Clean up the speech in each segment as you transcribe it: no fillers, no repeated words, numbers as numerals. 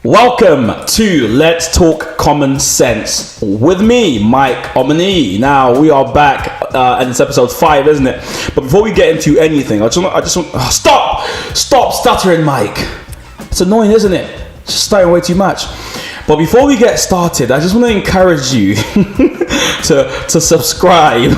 Welcome to Let's Talk Common Sense with me, Mike Omoniyi. Now we are back, and it's episode 5, isn't it? But before we get into anything, I just want stop stuttering, Mike. It's annoying, isn't it? It's just stuttering way too much. But before we get started, I just want to encourage you to subscribe.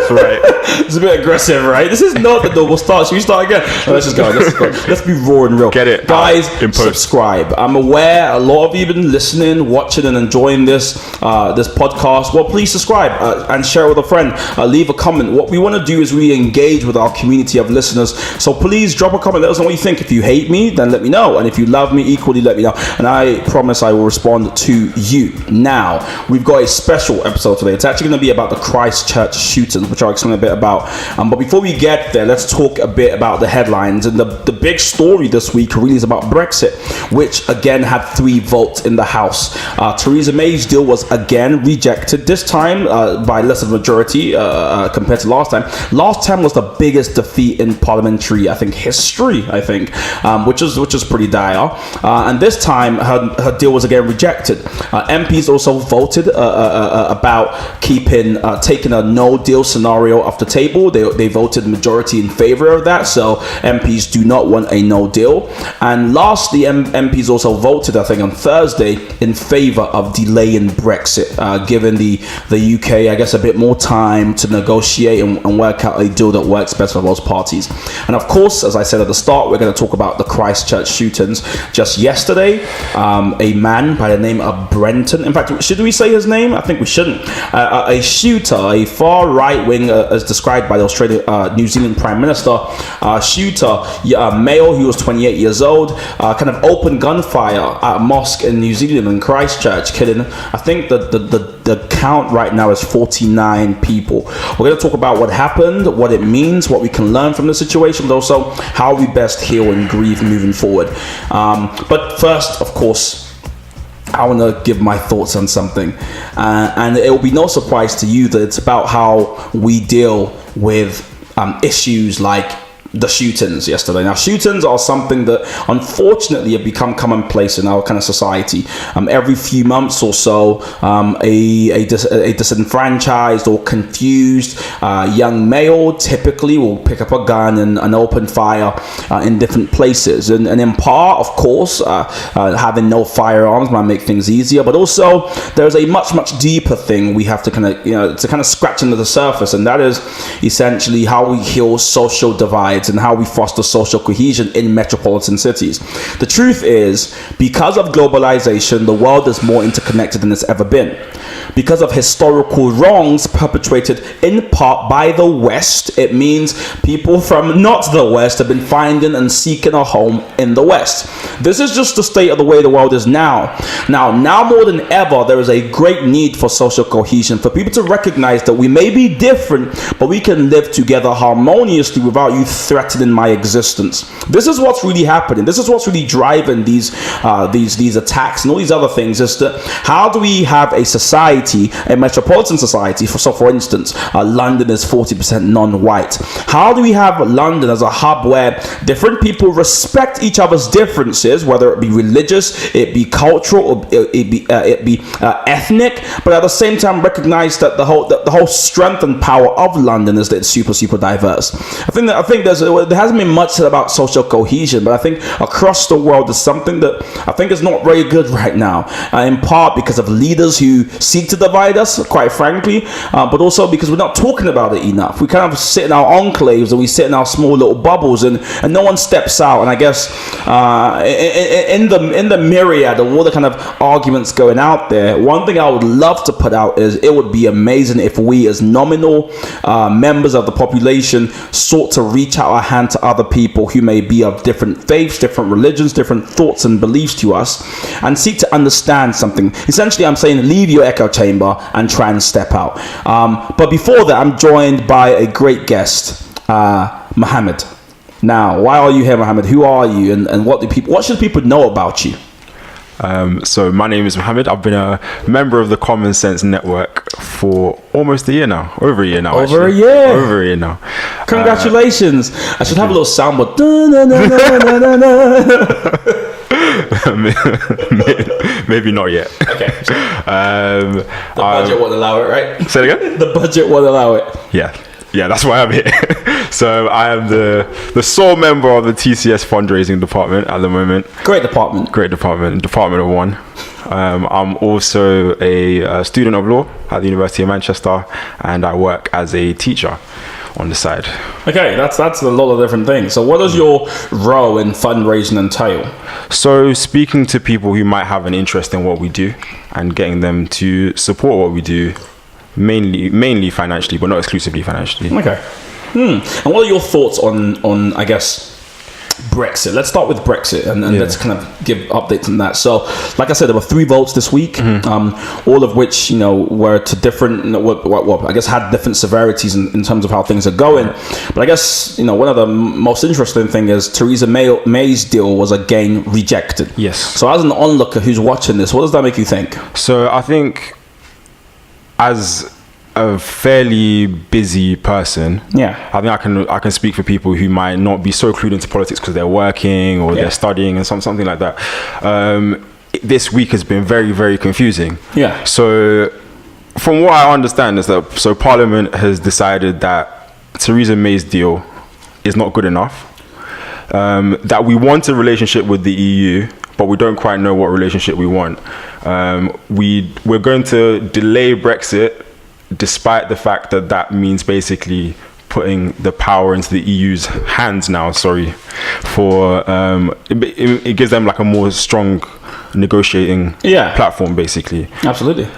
Right. It's a bit aggressive, right? This is not the double start. Should we start again? No, let's just go. Let's be raw and real. Get it, guys. Subscribe. I'm aware a lot of you have been listening, watching, and enjoying this podcast. Well, please subscribe and share with a friend. Leave a comment. What we want to do is really engage with our community of listeners. So please drop a comment. Let us know what you think. If you hate me, then let me know. And if you love me equally, let me know. And I promise I will respond to you. Now, we've got a special episode today. It's actually going to be about the Christchurch shootings, which I'll explain a bit about. But before we get there, let's talk a bit about the headlines. And the big story this week really is about Brexit, which again had 3 votes in the House. Theresa May's deal was again rejected, this time by less of a majority compared to last time. Last time was the biggest defeat in parliamentary, history, which is pretty dire. And this time her deal was again rejected. MPs also voted about taking a no deal scenario off the table. They voted majority in favor of that, so MPs do not want a no deal. And lastly, MPs also voted, on Thursday, in favor of delaying Brexit, giving the UK, a bit more time to negotiate and work out a deal that works best for both parties. And of course, as I said at the start, we're going to talk about the Christchurch shootings. Just yesterday, a man by the name of Brenton, in fact, should we say his name? I think we shouldn't. A shooter, a far right wing, as described by the New Zealand Prime Minister, shooter, male, he was 28 years old, open gunfire at a mosque in New Zealand in Christchurch, killing, I think the count right now is 49 people. We're going to talk about what happened, what it means, what we can learn from the situation, but also how we best heal and grieve moving forward. But first, of course, I want to give my thoughts on something, and it will be no surprise to you that it's about how we deal with issues like the shootings yesterday. Now, shootings are something that unfortunately have become commonplace in our kind of society. Every few months or so, a disenfranchised or confused young male typically will pick up a gun and open fire in different places. And in part, of course, having no firearms might make things easier, but also there's a much deeper thing we have to kind of scratch under the surface, and that is essentially how we heal social divides and how we foster social cohesion in metropolitan cities. The truth is, because of globalization, the world is more interconnected than it's ever been. Because of historical wrongs perpetrated in part by the West, it means people from not the West have been finding and seeking a home in the West. This is just the state of the way the world is now. Now more than ever, there is a great need for social cohesion, for people to recognize that we may be different, but we can live together harmoniously without you threatening my existence. This is what's really happening. This is what's really driving these attacks and all these other things, is that how do we have a society, a metropolitan society, for instance, London is 40% non-white. How do we have London as a hub where different people respect each other's differences, whether it be religious, it be cultural, or it be ethnic, but at the same time recognize that the whole strength and power of London is that it's super diverse. I think there hasn't been much said about social cohesion, but I think across the world is something that I think is not very good right now, in part because of leaders who seek to divide us, quite frankly, but also because we're not talking about it enough. We kind of sit in our enclaves and we sit in our small little bubbles, and no one steps out. And I guess in the myriad of all the kind of arguments going out there, one thing I would love to put out is it would be amazing if we, as nominal members of the population, sought to reach out our hand to other people who may be of different faiths, different religions, different thoughts and beliefs to us, and seek to understand something. Essentially, I'm saying leave your echo chamber and try and step out. But before that, I'm joined by a great guest, Muhammed. Now, why are you here, Muhammed? Who are you, and what should people know about you? So my name is Muhammed. I've been a member of the Common Sense Network for almost a year now. Over a year now. Over a year now. Congratulations. I should have a little soundboard. Maybe not yet. Okay. The budget won't allow it, right? Say it again? The budget won't allow it. Yeah, that's why I'm here. So I am the sole member of the TCS fundraising department at the moment. Great department. Department of One. I'm also a student of law at the University of Manchester, and I work as a teacher on the side. Okay, that's a lot of different things. So what does your role in fundraising entail? So speaking to people who might have an interest in what we do and getting them to support what we do, mainly financially, but not exclusively financially. Okay. And what are your thoughts on I guess, Brexit? Let's start with Brexit and let's kind of give updates on that. So, like I said, there were 3 votes this week, all of which, were to different, I guess had different severities in terms of how things are going. But I guess, one of the most interesting thing is Theresa May's deal was again rejected. Yes. So as an onlooker who's watching this, what does that make you think? So I think as a fairly busy person, I think I can speak for people who might not be so clued into politics because they're working or they're studying and something like that. This week has been very, very confusing. So from what I understand is that Parliament has decided that Theresa May's deal is not good enough, that we want a relationship with the EU, but we don't quite know what relationship we want. We're going to delay Brexit, despite the fact that means basically putting the power into the EU's hands now. For it gives them like a more strong negotiating platform, basically. Absolutely.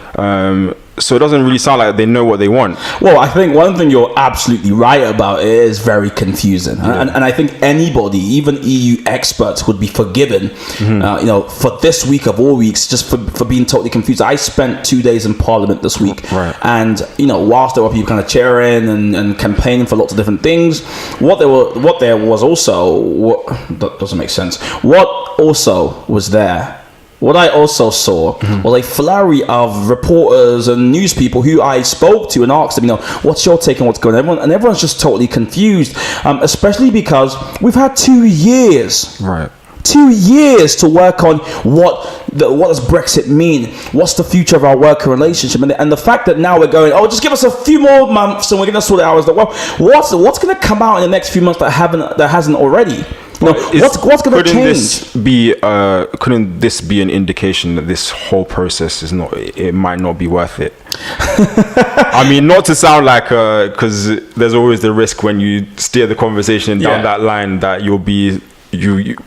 So it doesn't really sound like they know what they want. Well, I think one thing you're absolutely right about, it is very confusing. And I think anybody, even EU experts, would be forgiven, for this week of all weeks, just for being totally confused. I spent 2 days in Parliament this week. Right. And, whilst there were people kind of cheering and campaigning for lots of different things, what there was also, that doesn't make sense. What also was there, what I also saw was a flurry of reporters and news people who I spoke to and asked them, what's your take on what's going on? And everyone's just totally confused, especially because we've had 2 years. Right. 2 years to work on what does Brexit mean? What's the future of our worker relationship? And the fact that now we're going, just give us a few more months and we're going to sort it out. What's going to come out in the next few months that hasn't already? What's going to change? Couldn't this be an indication that this whole process it might not be worth it? I mean, not to sound like, because there's always the risk when you steer the conversation down that line that you'll be.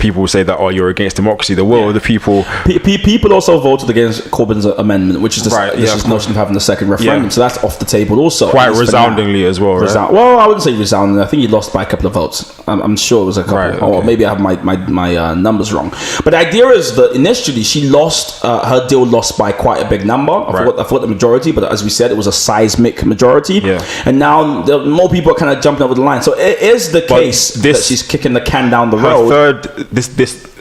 People will say that you're against democracy. The will of the people. People also voted against Corbyn's amendment, which is this notion of having a second referendum. So that's off the table also. Quite resoundingly as well, right? Well, I wouldn't say resoundingly. I think he lost by a couple of votes. I'm sure it was a couple, or maybe I have my numbers wrong. But the idea is that initially she lost her deal by quite a big number. I thought the majority, but as we said, it was a seismic majority. And now more people are kind of jumping over the line. So it is the case that she's kicking the can down the road. This is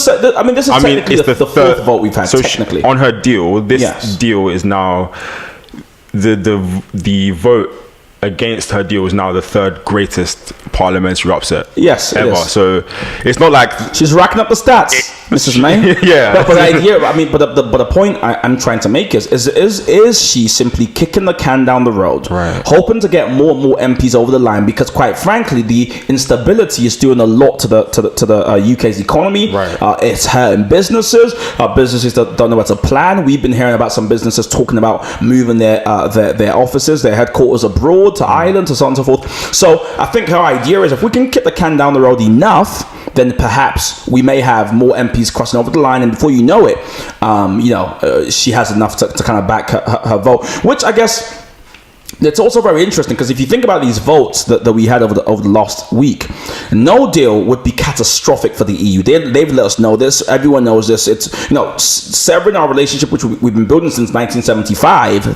technically the fourth vote we've had. So technically, on her deal, this deal is now the vote against her deal is now the 3rd greatest parliamentary upset ever. So it's not like she's racking up the stats, Mrs. May. But the idea, but the point I'm trying to make is she simply kicking the can down the road, hoping to get more and more MPs over the line? Because quite frankly, the instability is doing a lot to the UK's economy. It's hurting businesses. Businesses that don't know what to plan. We've been hearing about some businesses talking about moving their offices, their headquarters abroad, to Ireland, to so on and so forth. So I think her idea is if we can kick the can down the road enough, then perhaps we may have more MPs crossing over the line, and before you know it, she has enough to kind of back her vote, which I guess it's also very interesting because if you think about these votes that we had over the last week, no deal would be catastrophic for the EU. They've let us know this. Everyone knows this. It's severing our relationship, which we've been building since 1975,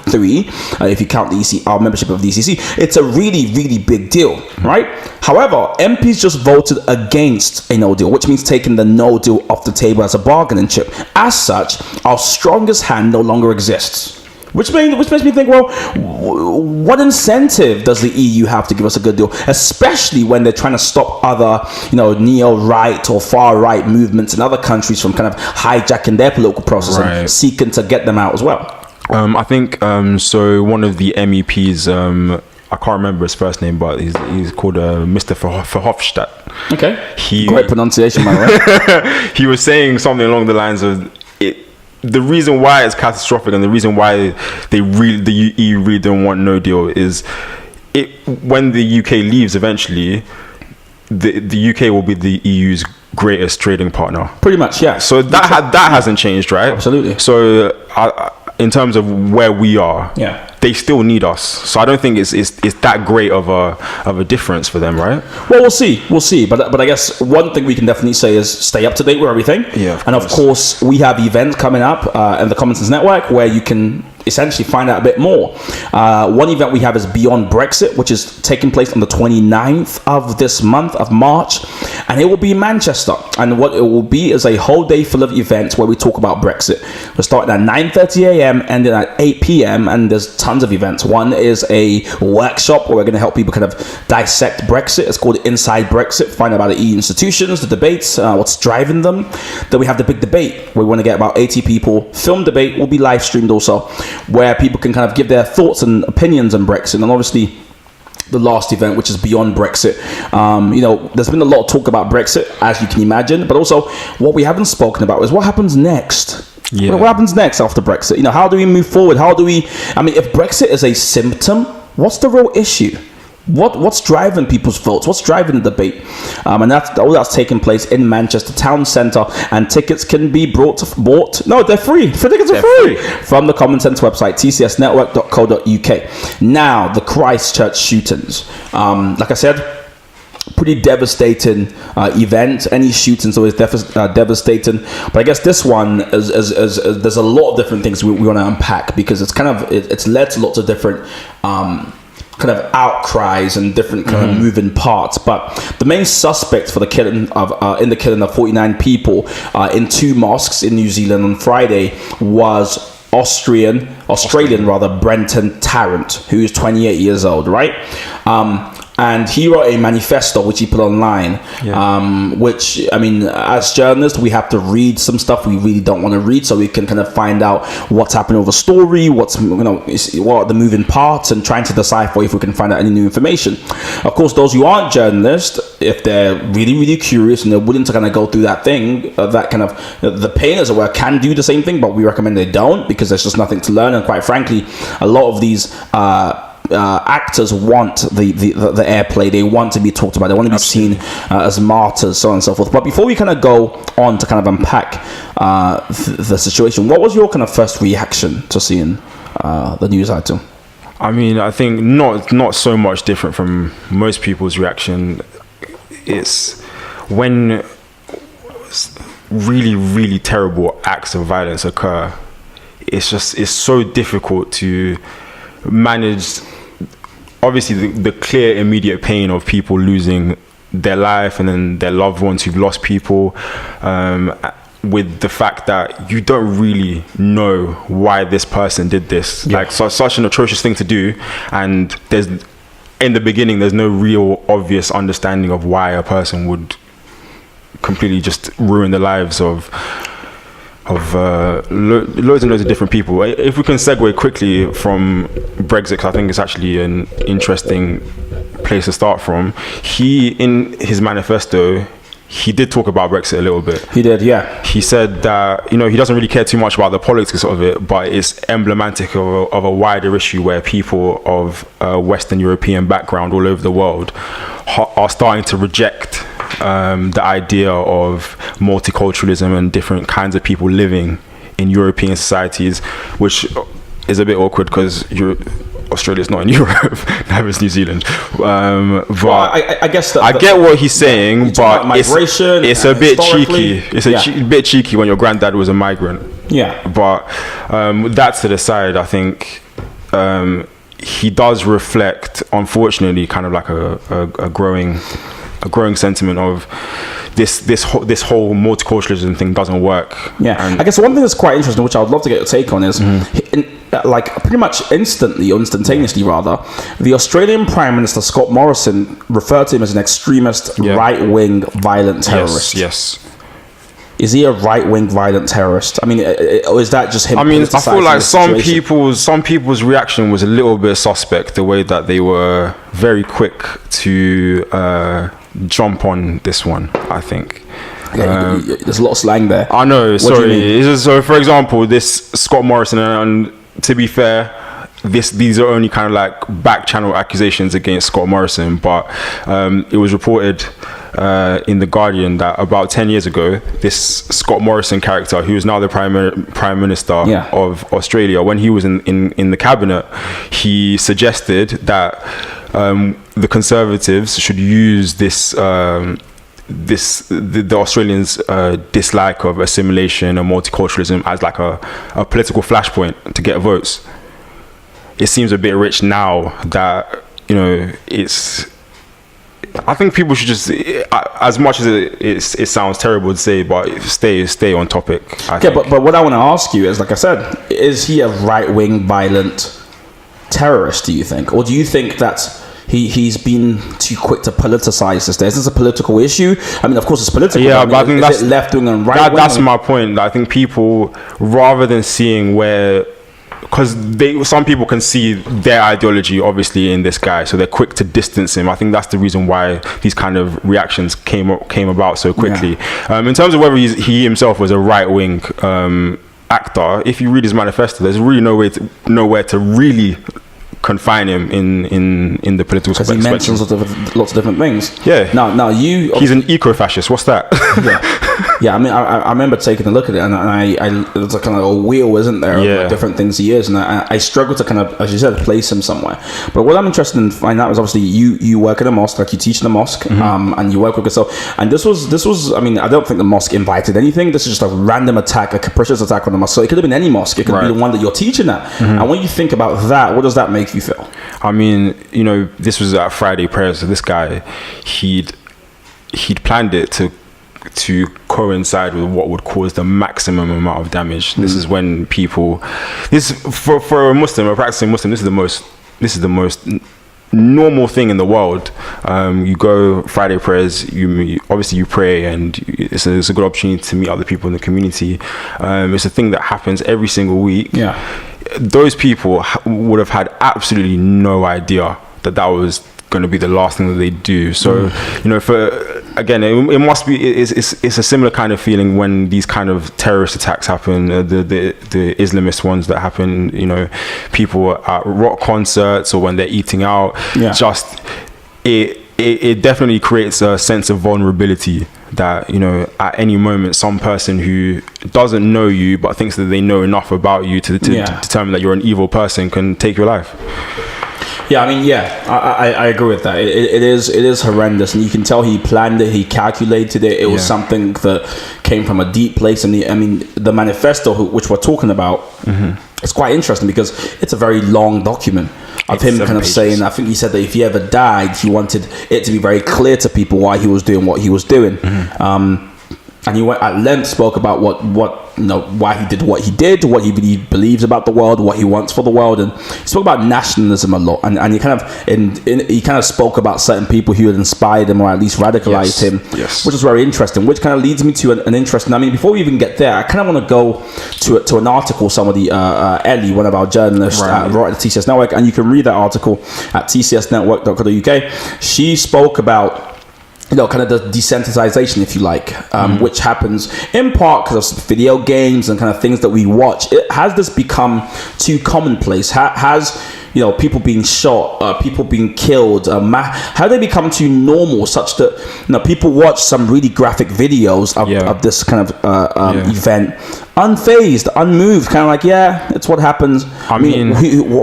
if you count our membership of the ECC. It's a really, really big deal, right? However, MPs just voted against a no deal, which means taking the no deal off the table as a bargaining chip. As such, our strongest hand no longer exists. Which makes me think, well, what incentive does the EU have to give us a good deal, especially when they're trying to stop other, neo-right or far-right movements in other countries from kind of hijacking their political process and seeking to get them out as well? I think so. One of the MEPs, I can't remember his first name, but he's called Mr. Verhofstadt. Okay, great pronunciation, by the way. He was saying something along the lines of it. The reason why it's catastrophic and the reason why the EU really don't want no deal is when the UK leaves eventually, the UK will be the EU's greatest trading partner. Pretty much, yeah. So that hasn't changed, right? Absolutely. So in terms of where we are, they still need us. So I don't think it's that great of a difference for them, right? Well, we'll see. But I guess one thing we can definitely say is stay up to date with everything. Yeah. And of course, we have events coming up in the Commentators Network where you can essentially find out a bit more. One event we have is Beyond Brexit, which is taking place on the 29th of this month of March, and it will be in Manchester. And what it will be is a whole day full of events where we talk about Brexit. We're starting at 9:30 a.m. ending at 8 p.m. and there's tons of events. One is a workshop where we're going to help people kind of dissect Brexit. It's called Inside Brexit. Find out about the EU institutions, the debates, what's driving them. Then we have the big debate where we want to get about 80 people. Film debate will be live streamed also, where people can kind of give their thoughts and opinions on Brexit. And obviously the last event, which is Beyond Brexit. There's been a lot of talk about Brexit, as you can imagine, but also what we haven't spoken about is what happens next. Yeah. What happens next after Brexit? How do we move forward? If Brexit is a symptom, what's the real issue? What's driving people's votes? What's driving the debate? And that's taking place in Manchester Town Centre, and tickets can be bought. No, they're free. Tickets are free from the Common Sense website, tcsnetwork.co.uk. Now, the Christchurch shootings. Like I said, pretty devastating event. Any shootings always devastating, but I guess this one is there's a lot of different things we want to unpack, because it's led to lots of different kind of outcries and different kind of moving parts. But the main suspect for the killing of 49 people in two mosques in New Zealand on Friday was Australian Brenton Tarrant, who is 28 years old, right? And he wrote a manifesto which he put online, which, as journalists, we have to read some stuff we really don't want to read, so we can kind of find out what's happening with the story, what are the moving parts, and trying to decipher if we can find out any new information. Of course, those who aren't journalists, if they're really, really curious and they're willing to kind of go through that thing, that kind of the pain, as it were, can do the same thing, but we recommend they don't, because there's just nothing to learn. And quite frankly, a lot of these actors want the airplay. They want to be talked about. They want to be seen as martyrs, so on and so forth. But before we kind of go on to kind of unpack the situation, what was your kind of first reaction to seeing the news item? I think not so much different from most people's reaction. It's when really, really terrible acts of violence occur, it's so difficult to manage, obviously, the clear immediate pain of people losing their life and then their loved ones who've lost people, with the fact that you don't really know why this person did this. Such an atrocious thing to do, and in the beginning there's no real obvious understanding of why a person would completely just ruin the lives of loads and loads of different people. If we can segue quickly from Brexit, because I think it's actually an interesting place to start from. In his manifesto, he did talk about Brexit a little bit. He did, yeah. He said that, he doesn't really care too much about the politics of it, but it's emblematic of a wider issue where people of Western European background all over the world are starting to reject the idea of multiculturalism and different kinds of people living in European societies, which is a bit awkward because Australia's not in Europe, neither is New Zealand. But I guess I get what he's saying, but it's a bit cheeky. It's a bit cheeky when your granddad was a migrant. Yeah. But that to the side, I think he does reflect, unfortunately, kind of like a growing sentiment of this whole multiculturalism thing doesn't work. Yeah, and I guess one thing that's quite interesting, which I would love to get your take on, is like pretty much instantaneously rather, the Australian Prime Minister Scott Morrison referred to him as an extremist, right-wing, violent terrorist. Yes. Is he a right-wing violent terrorist? I mean, or is that just him? I mean, I feel like some people's reaction was a little bit suspect. The way that they were very quick to jump on this one, I think. There's a lot of slang there. I know. So, for example, this Scott Morrison, and to be fair, these are only kind of like back channel accusations against Scott Morrison, but it was reported in The Guardian that about 10 years ago, this Scott Morrison character, who is now the Prime Minister of Australia, when he was in the cabinet, he suggested that the Conservatives should use the Australians' dislike of assimilation and multiculturalism as like a political flashpoint to get votes. It seems a bit rich now that, you know, I think people should just, as much as it sounds terrible to say, but stay on topic. But what I want to ask you is, like I said, is he a right-wing violent terrorist, do you think? Or do you think that he's been too quick to politicize this? Is this a political issue? I mean, of course it's political. Yeah, but I think that's left-wing and right-wing. That's my point. I think people, rather than seeing where... Because some people can see their ideology obviously in this guy, so they're quick to distance him. I think that's the reason why these kind of reactions came about so quickly. In terms of whether he himself was a right-wing actor, if you read his manifesto, there's really nowhere to really confine him in the political spectrum. Because he mentions lots of different things. Yeah. Now he's an eco-fascist. What's that? Yeah. I mean, I remember taking a look at it, and it's a kind of a wheel, isn't there? Of different things he is, and I struggle to kind of, as you said, place him somewhere. But what I'm interested in finding out is obviously you work in a mosque, like you teach in a mosque, and you work with yourself. And this was. I mean, I don't think the mosque invited anything. This is just a random attack, a capricious attack on the mosque. So it could have been any mosque. It could be the one that you're teaching at. And when you think about that, what does that make you feel? I mean, you know, this was at Friday prayers. So this guy, he'd planned it to coincide with what would cause the maximum amount of damage. This is when people, for a Muslim, a practicing Muslim, this is the most normal thing in the world. You go Friday prayers, you pray, and it's a good opportunity to meet other people in the community. It's a thing that happens every single week. Those people would have had absolutely no idea that was going to be the last thing that they do. So you know, it must be, it's a similar kind of feeling when these kind of terrorist attacks happen, the Islamist ones that happen, you know, people at rock concerts or when they're eating out. Just it definitely creates a sense of vulnerability that, you know, at any moment some person who doesn't know you but thinks that they know enough about you to determine that you're an evil person can take your life. Yeah, I mean, I agree with that. It is horrendous, and you can tell he planned it, he calculated it. It was something that came from a deep place. And the manifesto, which we're talking about, it's quite interesting because it's a very long document of him kind of saying, I think he said that if he ever died, he wanted it to be very clear to people why he was doing what he was doing. And he went at length, spoke about what why he did what he did, what he believes about the world, what he wants for the world, and he spoke about nationalism a lot. And he kind of spoke about certain people who had inspired him or at least radicalized him, which is very interesting. Which kind of leads me to an interesting. I mean, before we even get there, I kind of want to go to an article somebody Ellie, one of our journalists, wrote at the TCS Network, and you can read that article at tcsnetwork.co.uk. She spoke about, you know, kind of the desensitization, if you like, which happens in part because of video games and kind of things that we watch. Has this become too commonplace? Has, you know, people being shot, people being killed, have they become too normal such that, you know, people watch some really graphic videos of this kind of event unfazed, unmoved, kind of like, it's what happds. I mean,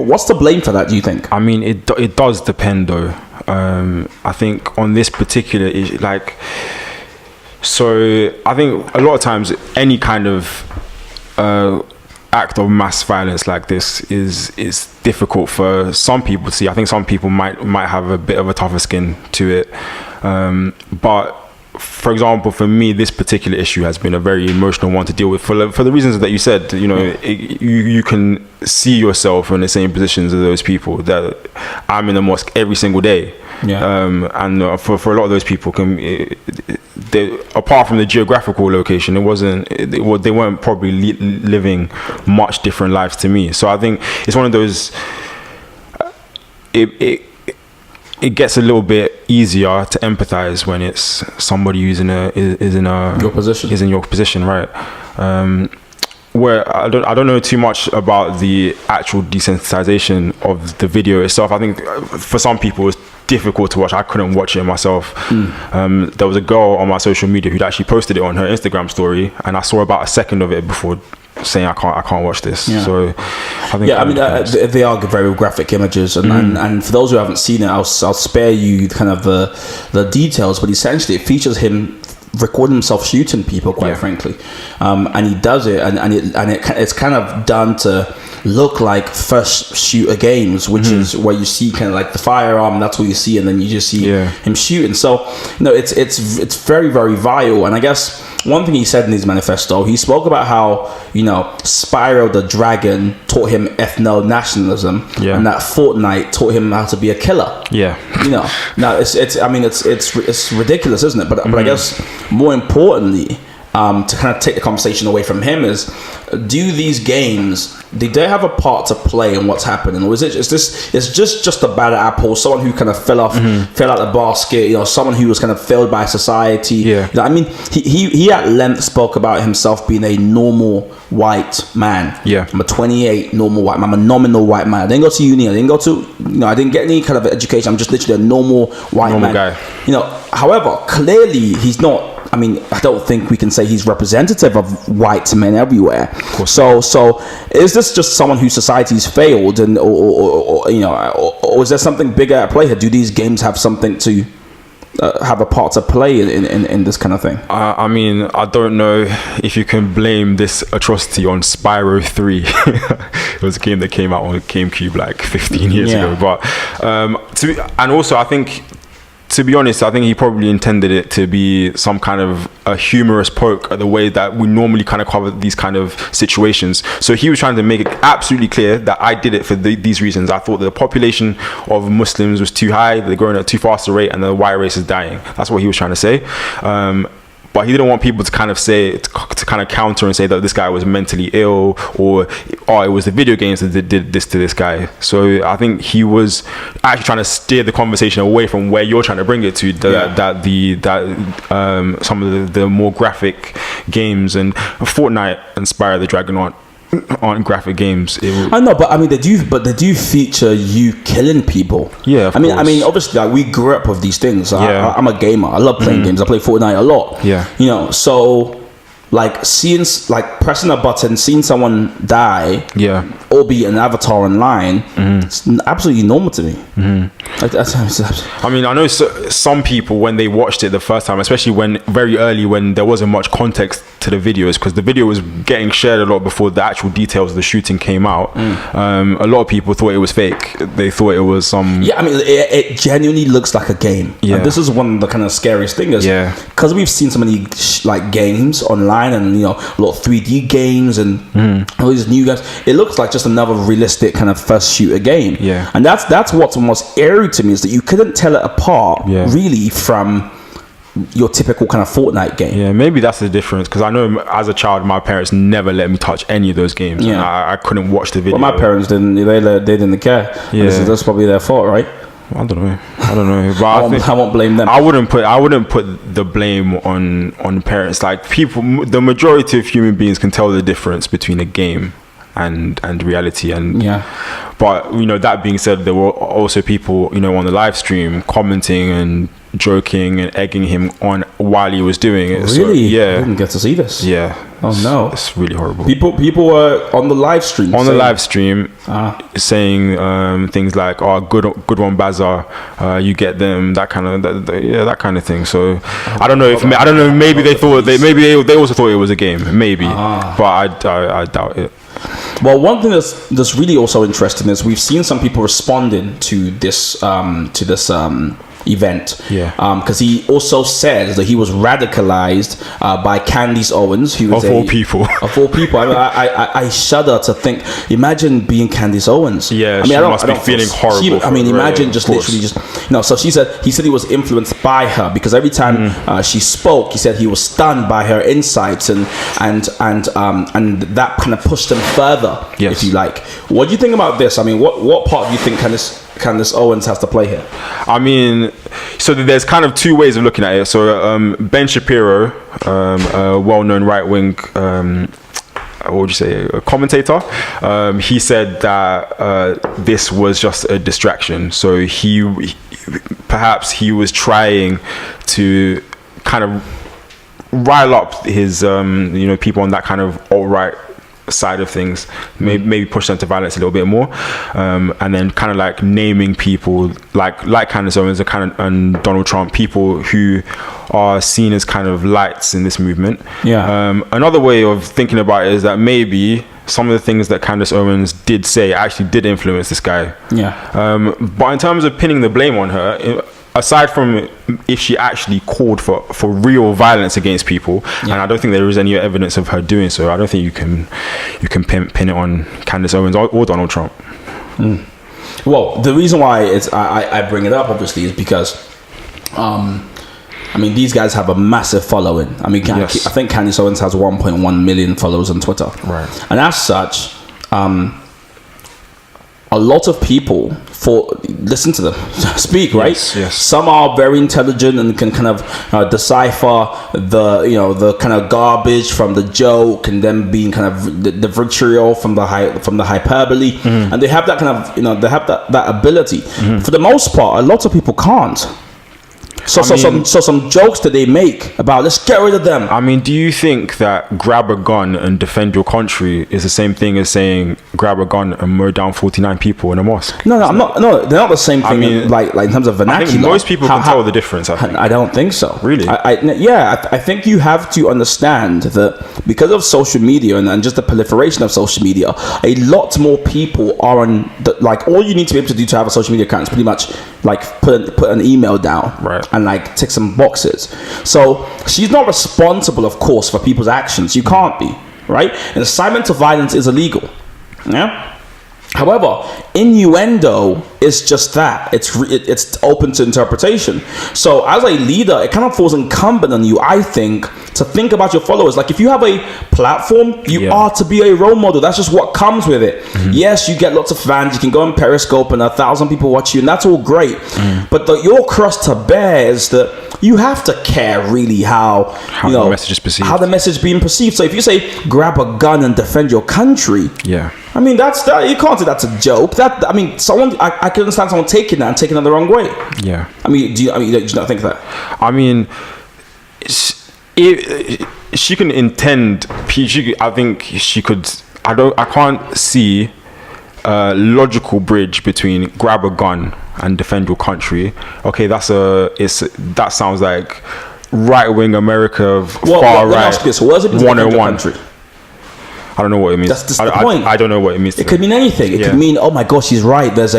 what's to blame for that, do you think? I mean, it does depend though. I think on this particular issue, so I think a lot of times any kind of act of mass violence like this is difficult for some people to see. I think some people might have a bit of a tougher skin to it, but for example, for me, this particular issue has been a very emotional one to deal with for the reasons that you said. You know, you can see yourself in the same positions as those people. That I'm in the mosque every single day. And for a lot of those people, apart from the geographical location, they weren't probably living much different lives to me. So I think it's one of those. It gets a little bit easier to empathize when it's somebody who's is in your position, right? Where I don't know too much about the actual desensitization of the video itself. I think for some people it's difficult to watch. I couldn't watch it myself. There was a girl on my social media who'd actually posted it on her Instagram story, and I saw about a second of it before saying I can't watch this. So I think they are very graphic images, and for those who haven't seen it, I'll spare you kind of the details, but essentially it features him recording himself shooting people, quite frankly, and he does it, and it's kind of done to look like first shooter games, which is where you see kind of like the firearm, that's what you see, and then you just see him shooting. So it's very, very vile. And I guess one thing he said in his manifesto, he spoke about how Spyro the Dragon taught him ethno-nationalism, and that Fortnite taught him how to be a killer. Now it's ridiculous, isn't it? But I guess more importantly, to kind of take the conversation away from him, is do these games, did they have a part to play in what's happening, or is just a bad apple, someone who kind of fell out the basket, someone who was kind of failed by society? I mean, he at length spoke about himself being a normal white man. I'm a 28 normal white man. I'm a nominal white man. I didn't go to uni. I didn't get any kind of education. I'm just literally a normal white man. Guy. However, clearly he's not. I mean, I don't think we can say he's representative of white men everywhere. So is this just someone whose society's failed, and or is there something bigger at play here? Do these games have something to have a part to play in this kind of thing? I mean, I don't know if you can blame this atrocity on Spyro 3. It was a game that came out on GameCube like 15 years ago. But and also I think, to be honest, I think he probably intended it to be some kind of a humorous poke at the way that we normally kind of cover these kind of situations. So he was trying to make it absolutely clear that I did it for these reasons. I thought the population of Muslims was too high, they're growing at too fast a rate, and the white race is dying. That's what he was trying to say. But he didn't want people to kind of say, to kind of counter and say that this guy was mentally ill, or it was the video games that did this to this guy. So I think he was actually trying to steer the conversation away from where you're trying to bring it to, that some of the more graphic games, and Fortnite and Spyro the Dragon aren't graphic games. I know, but I mean, they do feature you killing people. I mean, obviously, like, we grew up with these things. I'm a gamer. I love playing games. I play Fortnite a lot. So like pressing a button, seeing someone die, albeit an avatar online, it's absolutely normal to me. I mean, I know some people, when they watched it the first time, especially very early when there wasn't much context to the videos, because the video was getting shared a lot before the actual details of the shooting came out. A lot of people thought it was fake. They thought it was some. I mean, it genuinely looks like a game. And this is one of the kind of scariest things. Because we've seen so many like games online, and a lot of 3D games and all these new games. It looks like just another realistic kind of first shooter game. And that's what's most eerie to me, is that you couldn't tell it apart really from your typical kind of Fortnite game. Maybe that's the difference, because I know as a child my parents never let me touch any of those games. I couldn't watch the video. Well, my parents didn't. They didn't care. That's probably their fault, right? I don't know, but I won't blame them. I wouldn't put the blame on parents. Like, people, the majority of human beings can tell the difference between a game and reality, and but that being said, there were also people on the live stream commenting and joking and egging him on while he was doing it. Really? I didn't get to see this. Oh no, it's really horrible. People were on the live stream saying things like, "Oh, good one, Bazaar. You get them." That kind of thing. So I don't know. Maybe they thought they also thought it was a game. Maybe, but I doubt it. Well, one thing that's really also interesting is we've seen some people responding to this event. Yeah. Because he also says that he was radicalized by Candace Owens, who was of all people. Of all people. I shudder to think. Imagine being Candace Owens. Yeah, she must be feeling horrible. Imagine just literally just. So he said he was influenced by her because every time she spoke, he said he was stunned by her insights and that kind of pushed him further, if you like. What do you think about this? I mean, what part do you think Candace Owens has to play here? I mean, so there's kind of two ways of looking at it. So Ben Shapiro, a well-known right-wing, what would you say, a commentator, he said that this was just a distraction. So he was trying to kind of rile up his people on that kind of alt-right side of things, maybe push them to violence a little bit more, and then kind of like naming people like Candace Owens and Donald Trump, people who are seen as kind of lights in this movement. Another way of thinking about it is that maybe some of the things that Candace Owens did say actually did influence this guy. But in terms of pinning the blame on her, aside from if she actually called for real violence against people, and I don't think there is any evidence of her doing so, I don't think you can pin it on Candace Owens or Donald Trump. Well, the reason why I bring it up obviously is because these guys have a massive following. I think Candace Owens has 1.1 million followers on Twitter, right? And as such, a lot of people listen to them speak, right? Yes. Some are very intelligent and can kind of decipher the kind of garbage from the joke, and then being kind of the vitriol from the hyperbole, and they have that kind of they have that ability. For the most part, a lot of people can't. So some jokes that they make about let's get rid of them. I mean, do you think that grab a gun and defend your country is the same thing as saying grab a gun and mow down 49 people in a mosque? No, I'm not. No, they're not the same thing. I mean, like in terms of vernacular. I think most people can tell the difference. I don't think so. Really? I think you have to understand that because of social media and just the proliferation of social media, a lot more people are on all you need to be able to do to have a social media account is pretty much like put an email down, right? And like tick some boxes. So she's not responsible, of course, for people's actions. You can't be, right? And incitement to violence is illegal. Yeah. However, innuendo is just that. It's open to interpretation. So as a leader, it kind of falls incumbent on you, I think, to think about your followers. Like if you have a platform, you are to be a role model. That's just what comes with it. Yes, you get lots of fans. You can go on Periscope and 1,000 people watch you, and that's all great. But your cross to bear is that you have to care really how the message is perceived. How the message is being perceived. So if you say grab a gun and defend your country, I mean that's that. You can't say that's a joke. I can understand someone taking that and taking it the wrong way. Yeah. I mean, do you not think that? I mean, she can intend. I think she could. I can't see a logical bridge between grab a gun and defend your country. Okay, that sounds like right wing America, far right. What does it mean to defend your country? I don't know what it means. That's the point. I don't know what it means. It could mean anything. It could mean, oh my gosh, he's right. There's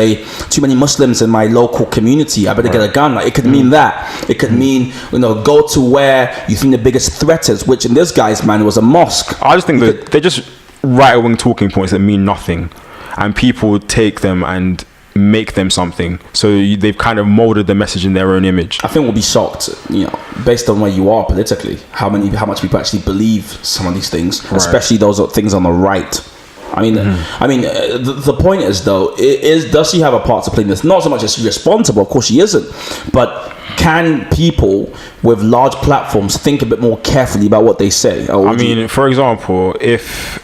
too many Muslims in my local community. I better get a gun. Like, it could mean that. It could mean, go to where you think the biggest threat is, which in this guy's mind was a mosque. I just think that they're just right-wing talking points that mean nothing, and people take them and make them something. So they've kind of molded the message in their own image. I think we'll be shocked, based on where you are politically, how much people actually believe some of these things, especially those things on the right. I mean, the point is though, does she have a part to play in this? Not so much as she's responsible, of course she isn't, but can people with large platforms think a bit more carefully about what they say? For example, if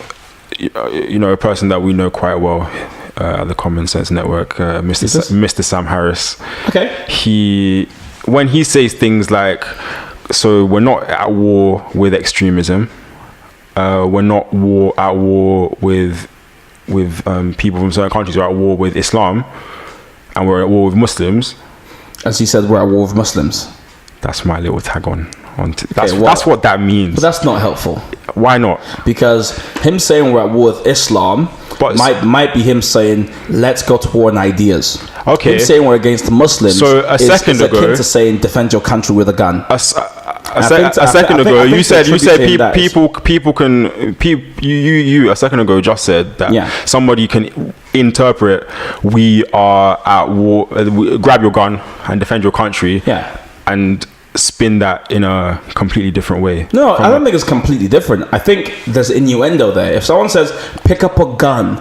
a person that we know quite well, the Common Sense Network, Mr. Sam Harris. Okay. When he says things like, so we're not at war with extremism, we're not at war with people from certain countries, we're at war with Islam, and we're at war with Muslims. As he said, we're at war with Muslims. That's my little tag on. That's what that means. But that's not helpful. Why not? Because him saying we're at war with Islam might be him saying let's go to war on ideas. Him saying we're against the Muslims so a second ago, akin to saying defend your country with a gun. A second ago, you said people can you a second ago just said that somebody can interpret we are at war, grab your gun and defend your country, and spin that in a completely different way. No, I don't think it's completely different. I think there's innuendo there. If someone says pick up a gun,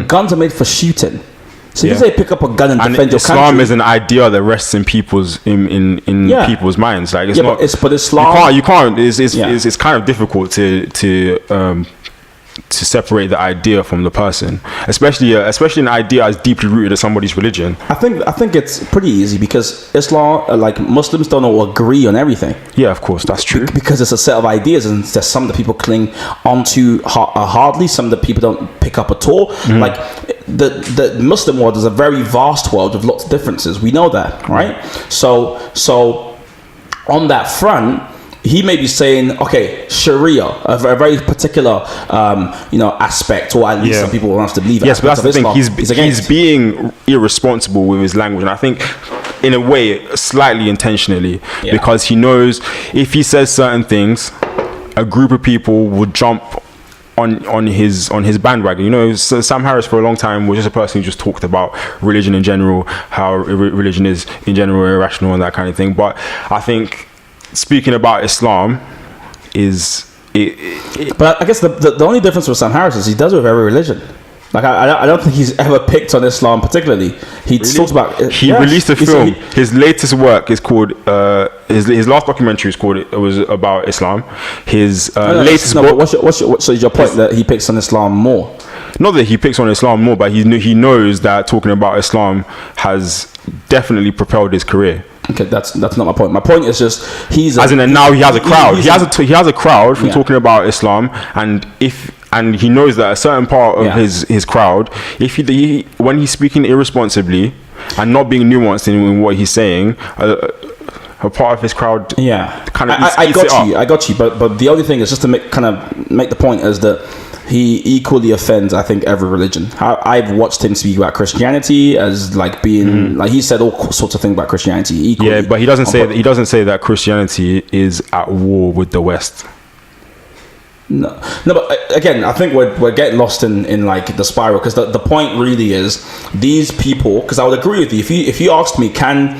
guns are made for shooting. So you say pick up a gun and defend your country. Islam is an idea that rests in people's people's minds. Like it's not. But Islam. You can't. It's kind of difficult to separate the idea from the person, especially an idea as deeply rooted as somebody's religion. I think it's pretty easy because Islam, like Muslims, don't all agree on everything. Yeah, of course, that's true. Because it's a set of ideas, and there's some that people cling onto hardly, some that people don't pick up at all. Like the Muslim world is a very vast world with lots of differences. We know that, right? So on that front, he may be saying, okay, Sharia, a very particular, aspect, or at least some people want us to believe. Yes, but that's the thing. He's being irresponsible with his language, and I think, in a way, slightly intentionally, because he knows if he says certain things, a group of people will jump on his bandwagon. So Sam Harris for a long time was just a person who just talked about religion in general, how religion is in general irrational and that kind of thing. But I think speaking about Islam but I guess the only difference with Sam Harris is he does it with every religion. Like I don't think he's ever picked on Islam particularly. He talks about he released a film. His latest work is called his last documentary was about Islam. His latest book. So is your point that he picks on Islam more? Not that he picks on Islam more, but he knows that talking about Islam has definitely propelled his career. Okay, that's not my point. My point is just now he has a crowd. He has a crowd from talking about Islam, and he knows that a certain part of his crowd, if he when he's speaking irresponsibly and not being nuanced in what he's saying, a part of his crowd kind of I got you. But the only thing is just to make the point is that he equally offends, I think, every religion. I've watched him speak about Christianity as like being like he said all sorts of things about Christianity equally. Yeah, but he doesn't say that Christianity is at war with the West. No, but again, I think we're getting lost in like the spiral, because the point really is these people. Because I would agree with you if you asked me, can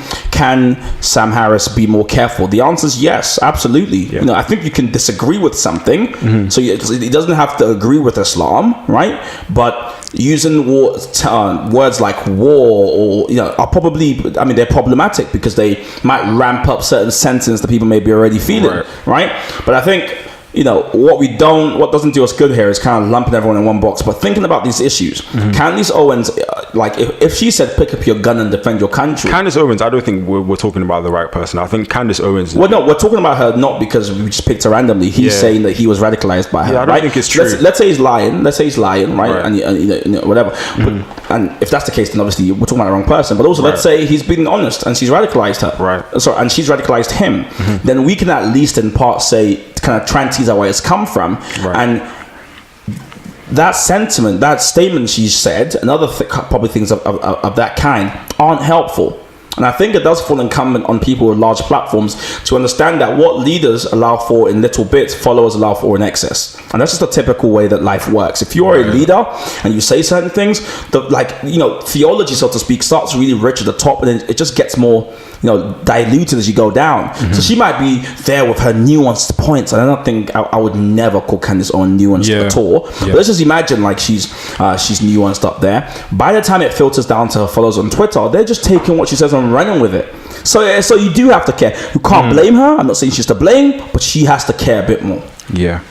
Sam Harris be more careful? The answer is yes, absolutely. Yeah. I think you can disagree with something, so he doesn't have to agree with Islam, right? But using words like war or are probably, they're problematic because they might ramp up certain sentiments that people may be already feeling, right? But I think what doesn't do us good here is kind of lumping everyone in one box. But thinking about these issues, Candace Owens, like if she said pick up your gun and defend your country. Candace Owens, I don't think we're talking about the right person. I think Candace Owens. Well, no, we're talking about her not because we just picked her randomly. He's saying that he was radicalized by her. Yeah, I don't think it's true. Let's say he's lying. right? And whatever. And if that's the case, then obviously we're talking about the wrong person. But also, let's say he's been honest and she's radicalized her. Right. So and she's radicalized him. Then we can at least in part say, kind of try and tease out where it's come from. And that sentiment, that statement she said, and other probably things of that kind aren't helpful. And I think it does fall incumbent on people with large platforms to understand that what leaders allow for in little bits, followers allow for in excess. And that's just a typical way that life works. If you're a leader and you say certain things, theology, so to speak, starts really rich at the top, and then it just gets more diluted as you go down. So she might be there with her nuanced points, and I don't think I would never call Candace Owens nuanced at all. But let's just imagine like she's nuanced up there. By the time it filters down to her followers on Twitter, they're just taking what she says and running with it. So you do have to care. You can't blame her. I'm not saying she's to blame, but she has to care a bit more. Yeah,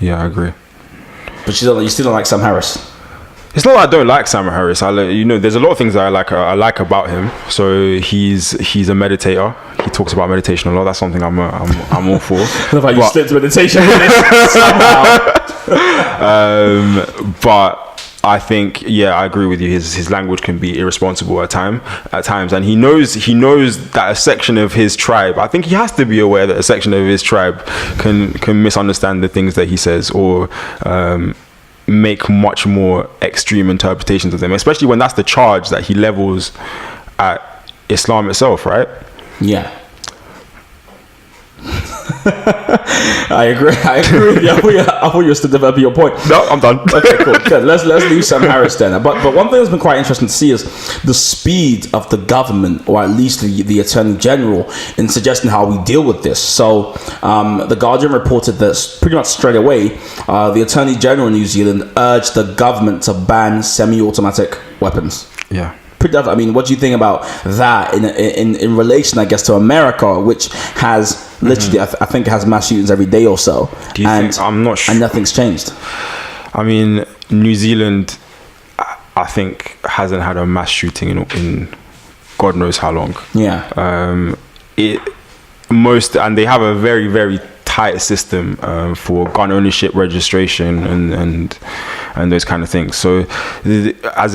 I agree. But you still don't like Sam Harris. It's not that I don't like Sam Harris. There's a lot of things that I like about him. So he's a meditator. He talks about meditation a lot. That's something I'm all for. I love how you slipped meditation somehow. But I think, I agree with you. His language can be irresponsible at times, and he knows that a section of his tribe. I think he has to be aware that a section of his tribe can misunderstand the things that he says, or make much more extreme interpretations of them, especially when that's the charge that he levels at Islam itself, right? Yeah. I agree. Yeah, I thought you were still developing your point. No, I'm done. Okay, cool. Good. Let's leave Sam Harris then. But one thing that's been quite interesting to see is the speed of the government, or at least the Attorney General, in suggesting how we deal with this. So, the Guardian reported that pretty much straight away, the Attorney General in New Zealand urged the government to ban semi-automatic weapons. Yeah. I mean, what do you think about that in relation, I guess, to America, which has literally, I think, it has mass shootings every day or so? Do you think? I'm not sure. And nothing's changed. I mean, New Zealand, I think, hasn't had a mass shooting in God knows how long. Yeah. And they have a very, very tight system for gun ownership, registration, and those kind of things. So, as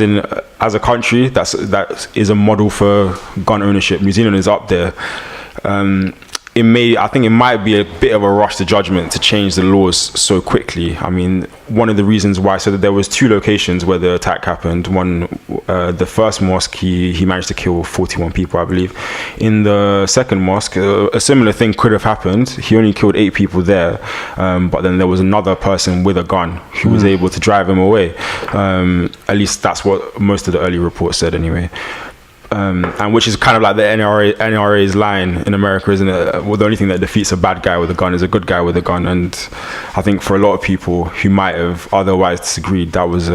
a country, that is a model for gun ownership. New Zealand is up there. I think it might be a bit of a rush to judgment to change the laws so quickly. I mean, one of the reasons why I said that there was 2 locations where the attack happened. One, the first mosque, he managed to kill 41 people, I believe. In the second mosque, a similar thing could have happened. He only killed 8 people there, but then there was another person with a gun who was able to drive him away. At least that's what most of the early reports said anyway. And which is kind of like the NRA's line in America, isn't it? Well, the only thing that defeats a bad guy with a gun is a good guy with a gun. And I think for a lot of people who might have otherwise disagreed, that was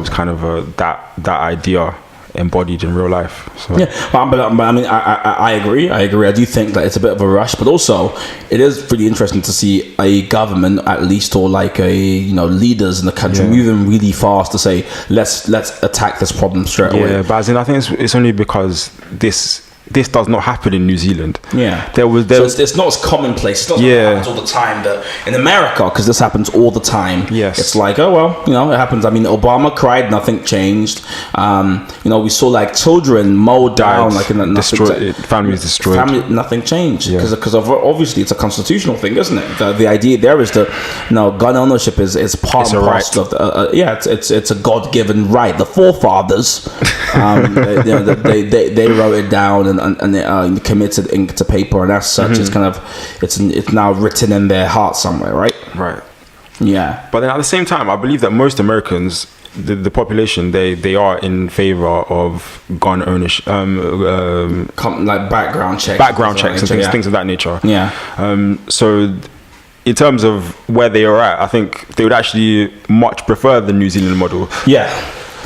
kind of that idea embodied in real life. So. Yeah, but I mean, I agree. I do think that it's a bit of a rush, but also it is pretty interesting to see a government, at least, or like leaders in the country moving really fast to say let's attack this problem straight away. Yeah, but I think it's only because this does not happen in New Zealand. Yeah, so it's not as commonplace. It's not something that happens all the time. But in America, because this happens all the time, it's like, oh well, it happens. I mean, Obama cried, nothing changed. We saw like children mowed down, like families destroyed. Nothing changed because obviously it's a constitutional thing, isn't it? The idea there is that gun ownership is part and parcel of it's a God-given right. The forefathers, they wrote it down and committed ink to paper, and as such, it's kind of it's now written in their heart somewhere, right? Right. Yeah. But then at the same time, I believe that most Americans, the population, they are in favor of gun ownership, like background checks and things of that nature. Yeah. So in terms of where they are at, I think they would actually much prefer the New Zealand model. Yeah.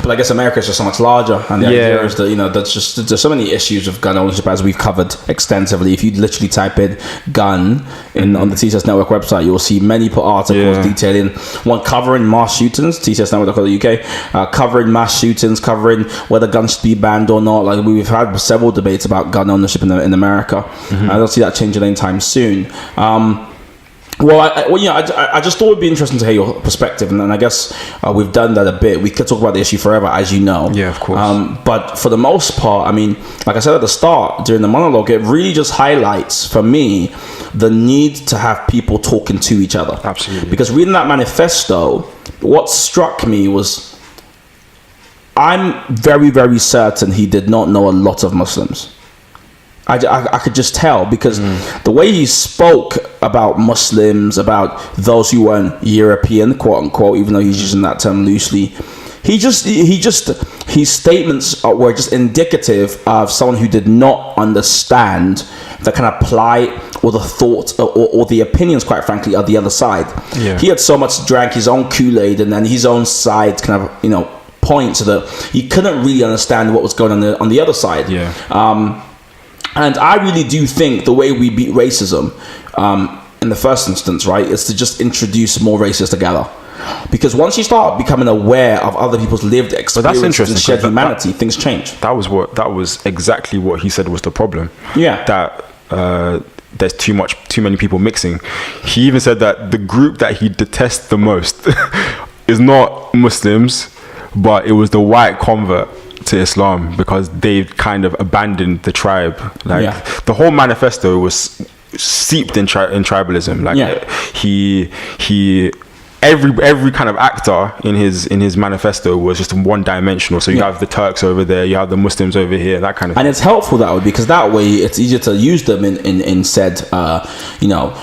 But I guess America is just so much larger, and the idea is that there's so many issues of gun ownership, as we've covered extensively. If you literally type in "gun" on the TCS Network website, you'll see many articles detailing one covering mass shootings, TCSNetwork.co.uk, covering mass shootings, covering whether guns should be banned or not. Like we've had several debates about gun ownership in America. I don't see that changing anytime soon. I just thought it would be interesting to hear your perspective, and I guess we've done that a bit. We could talk about the issue forever, as you know. Yeah, of course. But for the most part, I mean, like I said at the start, during the monologue, it really just highlights, for me, the need to have people talking to each other. Absolutely. Because reading that manifesto, what struck me was, I'm very, very certain he did not know a lot of Muslims. I could just tell, because the way he spoke about Muslims, about those who weren't European, quote unquote, even though he's using that term loosely, his statements were just indicative of someone who did not understand the kind of plight or the thought or the opinions, quite frankly, of the other side. Yeah. He had so much drank his own Kool-Aid, and then his own side kind of, points that he couldn't really understand what was going on the other side. Yeah. And I really do think the way we beat racism, in the first instance, right, is to just introduce more races together. Because once you start becoming aware of other people's lived experiences and shared humanity, things change. That was exactly what he said was the problem. Yeah. That there's too many people mixing. He even said that the group that he detests the most is not Muslims, but it was the white convert to Islam, because they've kind of abandoned the tribe. The whole manifesto was steeped in tribalism. He every kind of actor in his manifesto was just one dimensional. So you have the Turks over there, you have the Muslims over here, that kind of thing. And it's helpful that way, because that way it's easier to use them in said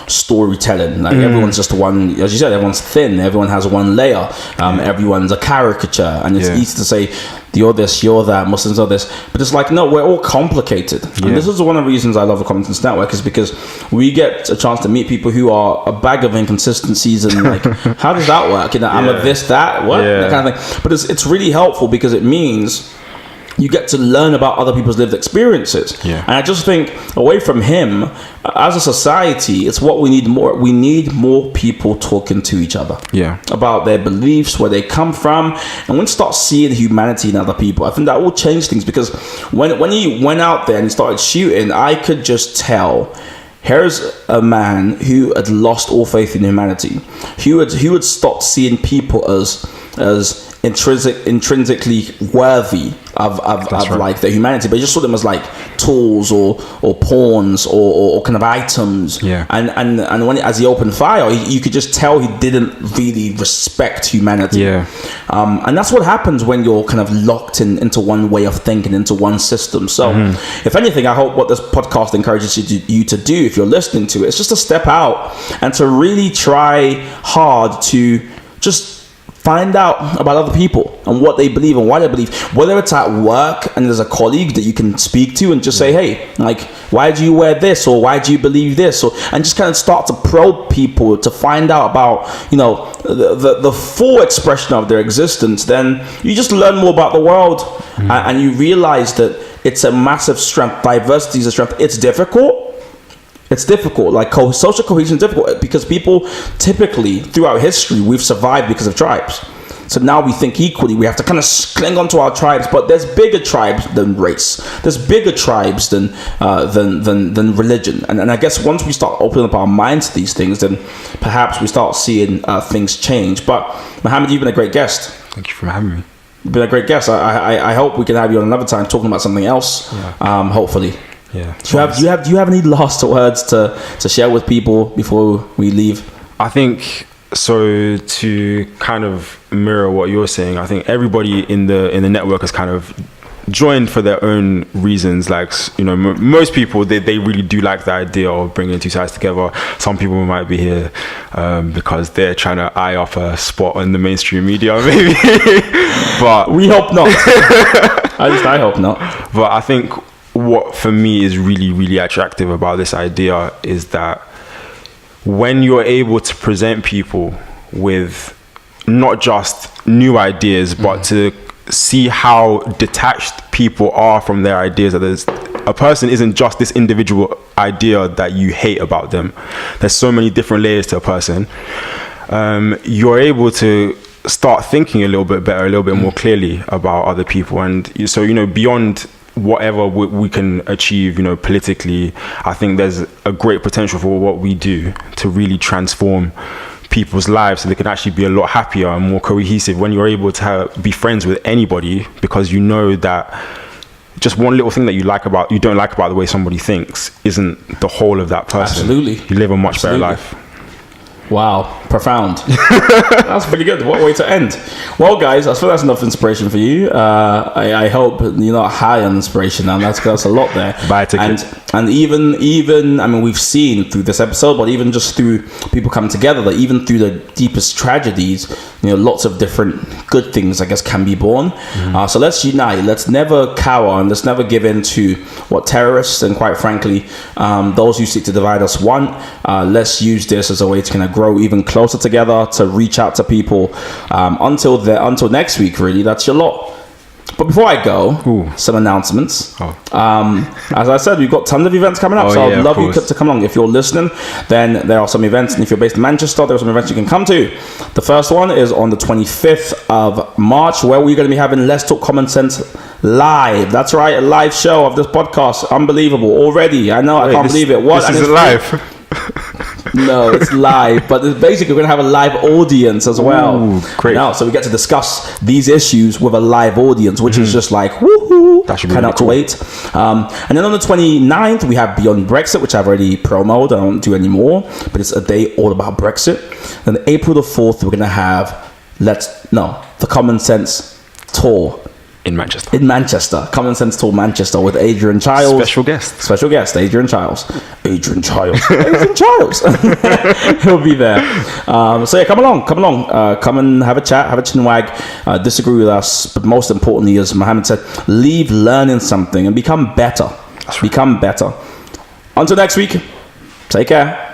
storytelling. Like everyone's just one, as you said, everyone's thin, everyone has one layer, everyone's a caricature, and it's easy to say you're this, you're that, Muslims are this, but it's like, no, we're all complicated. And this is one of the reasons I love the Commentators Network, is because we get a chance to meet people who are a bag of inconsistencies and like, how does that work? I'm a this, that, what, that kind of thing. But it's really helpful, because it means you get to learn about other people's lived experiences. And I just think, away from him, as a society, it's what we need more. We need more people talking to each other about their beliefs, where they come from, and when you start seeing humanity in other people, I think that will change things. Because when he went out there and he started shooting, I could just tell, here's a man who had lost all faith in humanity, who had stopped seeing people as intrinsically worthy of like their humanity, but he just saw them as like tools or pawns or kind of items. And when as he opened fire, you could just tell he didn't really respect humanity. And that's what happens when you're kind of locked into one way of thinking, into one system. So if anything, I hope what this podcast encourages you to do, if you're listening to it, it's just to step out and to really try hard to just find out about other people and what they believe and why they believe. Whether it's at work and there's a colleague that you can speak to and just say, hey, like, why do you wear this, or why do you believe this, and just kind of start to probe people to find out about the full expression of their existence. Then you just learn more about the world, and you realize that it's a massive strength. Diversity is a strength. It's difficult. Like social cohesion is difficult, because people typically throughout history, we've survived because of tribes. So now we think equally, we have to kind of cling onto our tribes, but there's bigger tribes than race. There's bigger tribes than religion. And I guess once we start opening up our minds to these things, then perhaps we start seeing things change. But Muhammed, you've been a great guest. Thank you for having me. You've been a great guest. I hope we can have you on another time talking about something else. Hopefully. Do you have any last words to share with people before we leave? I think so, to kind of mirror what you're saying, I think everybody in the network has kind of joined for their own reasons. Like, most people, they really do like the idea of bringing two sides together. Some people might be here because they're trying to eye off a spot on the mainstream media, maybe. But we hope not. I hope not. But I think what for me is really, really attractive about this idea is that when you're able to present people with not just new ideas, but to see how detached people are from their ideas, that a person isn't just this individual idea that you hate about them. There's so many different layers to a person. You're able to start thinking a little bit better, a little bit more clearly about other people. And so, beyond whatever we can achieve, politically, I think there's a great potential for what we do to really transform people's lives, so they can actually be a lot happier and more cohesive when you're able to be friends with anybody, because you know that just one little thing that you don't like about the way somebody thinks isn't the whole of that person. Absolutely. You live a much better life. Wow, profound. That's pretty good. What a way to end. Well, guys, I feel that's enough inspiration for you. I hope you're not high on inspiration now. That's a lot there. Buy a ticket. And even I mean, we've seen through this episode, but even just through people coming together, that even through the deepest tragedies, lots of different good things, I guess, can be born. So let's unite. Let's never cower, and let's never give in to what terrorists and, quite frankly, those who seek to divide us want. Let's use this as a way to kind of grow even closer together, to reach out to people. Until next week, really, that's your lot. But before I go, some announcements. As I said, we've got tons of events coming up, so I'd love you to come along. If you're listening, then there are some events, and if you're based in Manchester, there are some events you can come to. The first one is on the 25th of March, where we're going to be having Let's Talk Common Sense live. That's right, a live show of this podcast. Unbelievable already. I know. I can't believe it. What? This isn't live. No, it's live, but it's basically we're going to have a live audience as well. Ooh, great. Now, so we get to discuss these issues with a live audience, which is just like, woohoo, that should be cannot really cool. wait. And then on the 29th, we have Beyond Brexit, which I've already promoted. I don't do anymore, but it's a day all about Brexit. Then April the 4th, we're going to have the Common Sense Tour. In Manchester. Common Sense Tour Manchester with Adrian Childs. Special guest, Adrian Childs. Adrian Childs. He'll be there. So yeah, come along. Come and have a chat, have a chinwag, disagree with us. But most importantly, as Muhammad said, leave learning something and become better. Become better. Until next week, take care.